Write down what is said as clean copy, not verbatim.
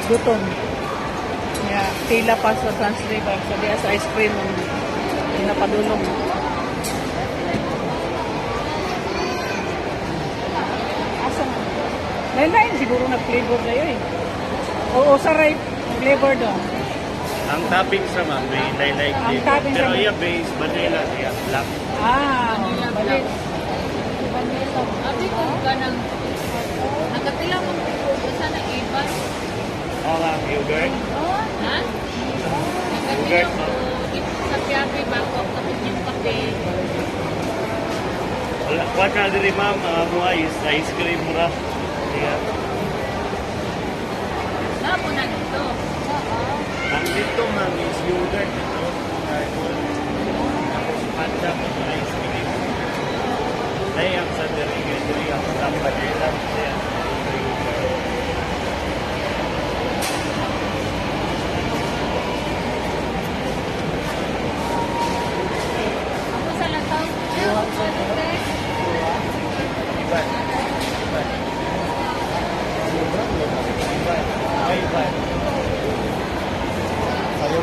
gutom. Yeah, tila pa sa Trans River. So, diya sa ice cream yung napadulong. Asa nga? Lain-lain siguro nag-flavor na yun eh. Oo, saray flavor doon. Ang toppings naman, may laylay Ang flavor. toppings Pero naman- iya base, vanilla, iya black. Balik. Abi ko ganang nakatila mo ko sana iban. Oo nga, yogurt. Ha? Yogurt, Nakatila ko dito sa Piapi bako tapos yung kape. Wala, kuha na diri ma'am, mo ice cream mura. Iya. Napo na dito. Ang dito ma'am is yogurt. Ito, tapos matcha, ice cream. Dahil ang sa diri ang vanilla. Iya. Ako sa lataw. Iban. Ay, iban. Sayo.